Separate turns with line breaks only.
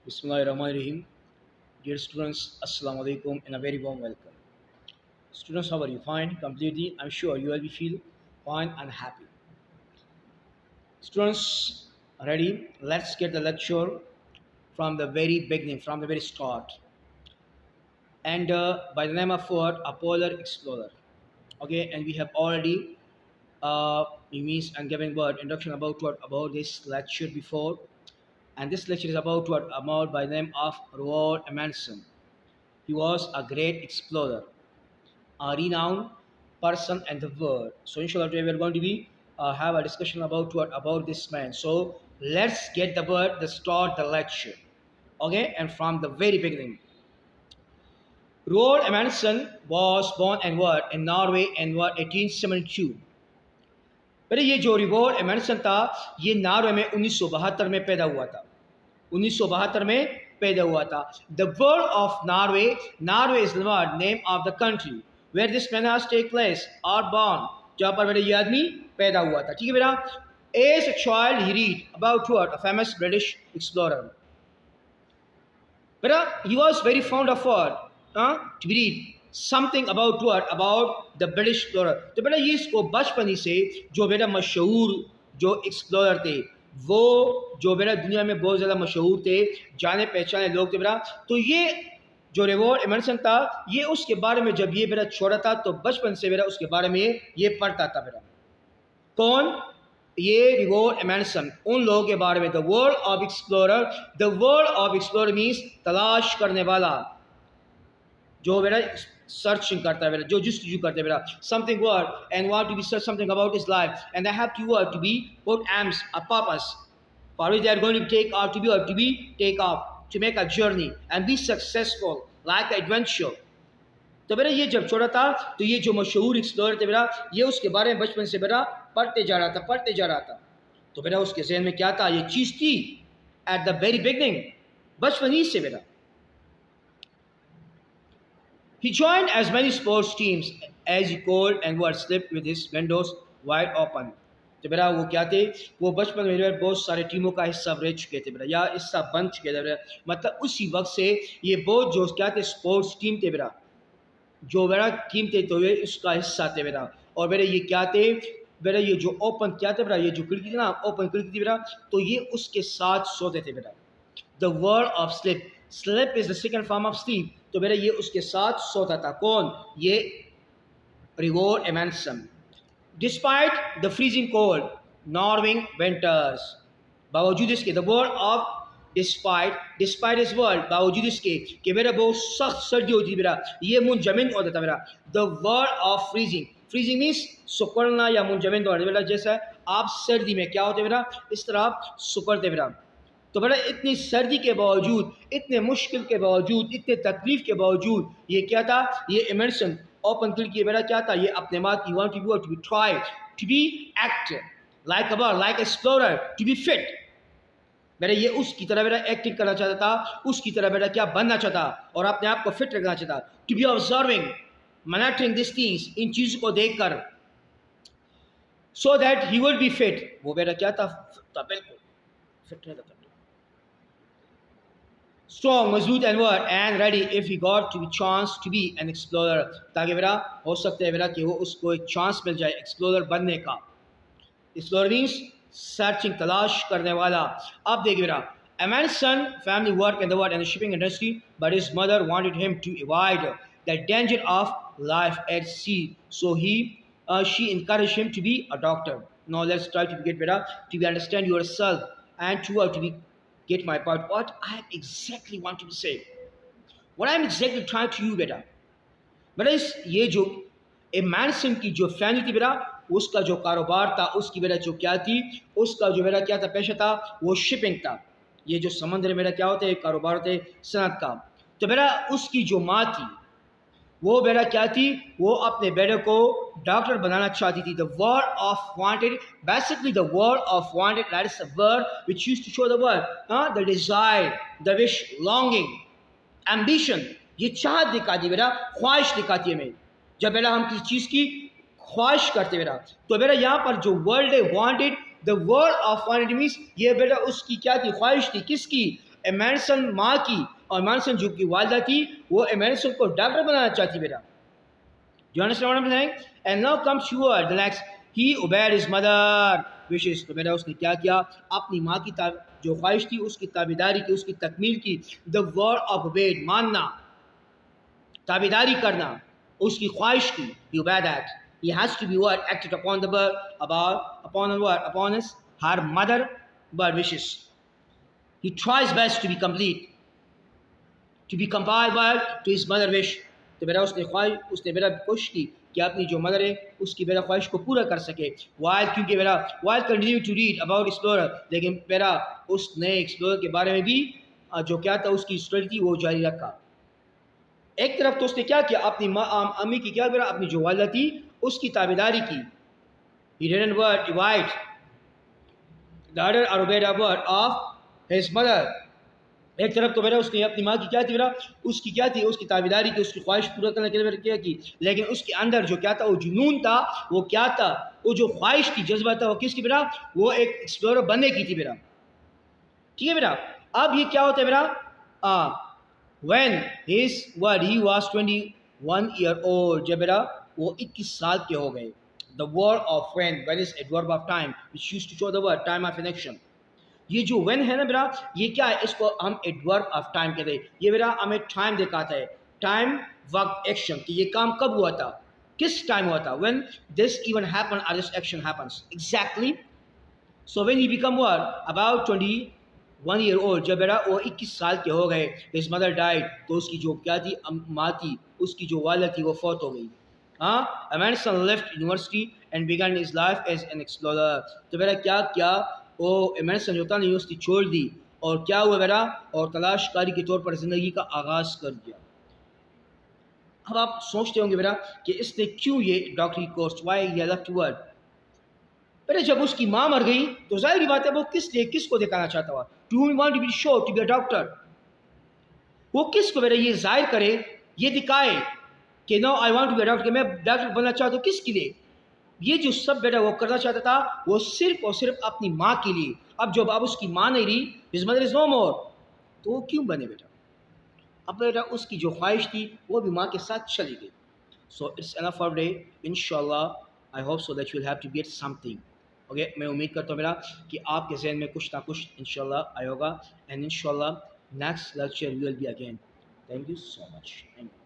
Bismillahirrahmanirrahim. Dear students, Assalamu alaikum and a very warm welcome. Students, how are you? Fine, completely. I'm sure you will be feel fine and happy. Students, ready? Let's get the lecture from the very beginning, from the very start. And by the name of word, a polar explorer. Okay, and we have already means and giving word introduction about this lecture before. And this lecture is about by the name of Roald Amundsen. He was a great explorer, a renowned person in the world. So inshallah today we are going to be have a discussion about this man. So let's get the start the lecture. Okay, and from the very beginning. Roald Amundsen was born in Norway in 1872. पर ये जो rolled Amundsen था ये Norway में 1972 में पैदा हुआ था 1972 में पैदा हुआ था the word of Norway Norway is the name of the country where this man has take place और बॉर्न जहाँ पर मेरे ये आदमी पैदा हुआ था ठीक है बेटा as a child he read about what a famous British explorer बेटा he was very fond of what to read something about what about the British explorer तो बेटा ये इसको बचपन ही से जो बेटा मशहूर जो एक्सप्लोरर थे वो जो बेटा दुनिया में बहुत ज़्यादा मशहूर थे जाने पहचाने लोग थे बेटा तो ये जो रोल्ड एमंडसन था ये उसके बारे में जब ये बेटा छोड़ा था तो बचपन से बेटा उसके बारे में ये पढ़ता था बेटा कौन ये रोल्ड एमंडसन उन लोगों के बारे में the world of explorer means तलाश करने वाला जो बेटा सर्चिंग करता है बेटा जो जस्तजू करता है बेटा something word and want to be search something about his life and they have to work to be put aims a purpose for which they are going to take out to be take off to make a journey and be successful like adventure तो बेटा ये जब छोड़ा था तो ये जो मशहूर एक्सप्लोरर थे बेटा ये उसके बारे में बचपन से बेटा पढ़ते जा रहा था तो बेटा उसके जहन में क्या था ये चीज़ थी एट द वेरी बिगनिंग बचपन ही से बेटा He joined as many sports teams as he could and would sleep with his windows wide open. तो बेटा वो क्या थे वो बचपन में बेटा बहुत सारे टीमों का हिस्सा रह चुके थे बेटा या हिस्सा बन चुके थे बेटा मतलब उसी वक्त से ये बहुत जो क्या थे स्पोर्ट्स टीम थे बेटा जो बेटा टीम थे तो ये उसका हिस्सा थे बेटा और बेटा ये क्या थे बेटा ये जो ओपन क्या थे बेटा ये जो खिड़की थी ना ओपन खिड़की थी बेटा तो ये उसके साथ सोते थे बेटा the word of slip slip is the second form of sleep तो बेटा ये उसके साथ सोता था कौन ये Roald Amundsen despite the freezing cold Norwegian winters बावजूद इसके the word of despite is word बावजूद इसके कि बेटा बहुत सख्त सर्दी होती थी बेटा ये मुंजमद होता था बेटा the word of freezing means सुकड़ना या मुंजमद होना बेटा जैसा आप सर्दी में क्या होते बेटा इस तरह आप सुकड़ते बेटा तो बेटा इतनी सर्दी के बावजूद इतने मुश्किल के बावजूद इतने तकलीफ के बावजूद ये क्या था ये एमंडसन ओपन खिड़की बेटा क्या था ये अपने बात की want to be try to be act like explorer to be fit बेटा ये उसकी तरह बेटा एक्टिंग करना चाहता था उसकी तरह बेटा क्या बनना चाहता और अपने आप को फिट रखना चाहता to be observing monitoring this things इन चीज़ों को देखकर so that he would be fit वो बेटा क्या था बिल्कुल फिट रहता था strong, मजबूत and ready if he got to be chance to be an explorer ताकि बेटा हो सकता है बेटा कि वो उसको एक चांस मिल जाए एक्सप्लोरर बनने का एक्सप्लोरर मीन्स सर्चिंग तलाश करने वाला अब देखिए बेटा Amundsen family worked in the shipping industry but his mother wanted him to avoid the danger of life at sea so she encouraged him to be a doctor now let's try to get better to understand yourself and to be get my point what I exactly want to say what I'm exactly trying to you बेटा इस ये जो Amundsen की जो family थी बेटा उसका जो कारोबार था उसकी बेटा जो क्या थी उसका जो बेटा क्या था पेशा था वो शिपिंग था ये जो समुद्र में बेटा क्या होते हैं कारोबार होते सनत का तो बेटा उसकी जो माँ थी वो बेटा क्या थी वो अपने बेटे को डॉक्टर बनाना चाहती थी the word of wanted basically the word of wanted that is a word which used to show the word the desire the wish longing ambition ये चाहत दिखाती बेटा ख्वाहिश दिखाती है हमें जब बेटा हम किसी चीज़ की ख्वाहिश करते बेटा तो बेटा यहाँ पर जो वर्ड है wanted the word of wanted means ये बेटा उसकी क्या थी ख्वाहिश थी किसकी एमरसन माँ की और एमरसन जो की वालदा थी वो एमरसन को डॉक्टर बनाना चाहती बेटा। Do you understand what I'm saying? And now comes toward the next. He obeyed his mother wishes. तो बेटा उसने क्या किया, अपनी माँ की जो ख्वाहिश थी उसकी ताबेदारी की, उसकी तकमील की। The word of obeyed, मानना, ताबेदारी करना उसकी ख्वाहिश की। He obeyed that. He has to be what acted upon the bird upon what upon his her mother bird wishes. He tries best to be complete, to be compiled to his mother wish. तो मेरा उसने मेरा कोशिश की कि अपनी जो mother है उसकी मेरा ख्वाहिश को पूरा कर सके। क्योंकि मेरा while continue to read about explorer, लेकिन मेरा उस नए एक्सप्लोरर के बारे में भी जो क्या था उसकी स्टोरी थी वो जारी रखा। एक तरफ तो उसने क्या किया, अपनी अम्मी की क्या मेरा अपनी जो वालिदा थी उसकी ताबेदारी की। He didn't divide the other or obey the word of his mother. एक तरफ तो मेरा उसने अपनी माँ की क्या थी मेरा उसकी क्या थी उसकी ताबेदारी की, उसकी ख्वाहिश पूरा करने के लिए क्या की, लेकिन उसके अंदर जो क्या था वो जुनून था, वो क्या था, वो जो ख्वाहिश थी, जज्बा था, वो किसकी मेरा, वो एक एक्सप्लोरर बनने की थी मेरा। ठीक है मेरा। अब ये क्या होता है मेरा, when he was 21 year old, जब मेरा वो 21 साल के हो गए। The word of when is adverb of time which used to show the word time of an action. ये जो व्हेन है ना मेरा, ये क्या है, इसको हम एडवर्ब ऑफ टाइम कहते हैं। ये मेरा हमें टाइम दिखाता है, टाइम वक्त एक्शन, कि ये काम कब हुआ था, किस टाइम हुआ था, व्हेन दिस इवन हैपन और this action happens exactly. So when he become what about 21 year old, जब मेरा वो 21 साल के हो गए, हिज मदर डाइड, तो उसकी जो क्या थी माँ थी, उसकी जो वालिदा थी वो फौत हो गई। हाँ, Emerson left university and began his life as an explorer. तो मेरा क्या क्या वो एमरसन जो था यूनिवर्सिटी छोड़ दी और क्या हुआ मेरा, और तलाशकारी के तौर पर ज़िंदगी का आगाज़ कर दिया। अब आप सोचते होंगे मेरा कि इसने क्यों ये डॉक्टरी course, why he left word. पहले जब उसकी माँ मर गई तो जाहिर बात है वो किसको दिखाना चाहता हुआ, to want to be show to be a doctor. वो किसको मेरा ये जाहिर करे, ये दिखाए कि no I want to be a doctor, मैं डॉक्टर बनना चाहता हूँ। किसके लिए? ये जो सब बेटा वो करना चाहता था वो सिर्फ और सिर्फ अपनी माँ के लिए। अब जब अब उसकी माँ नहीं रही, हिज मदर इज नो मोर, तो वो क्यों बने बेटा? अब बेटा उसकी जो ख्वाहिश थी वो भी माँ के साथ चली गई। So it's enough for day, इंशाल्लाह I hope so that you will have to get something. Okay, मैं उम्मीद करता हूँ मेरा कि आपके जहन में कुछ ना कुछ इंशाल्लाह आएगा, एंड इंशाल्लाह next lecture will be again. Thank you so much.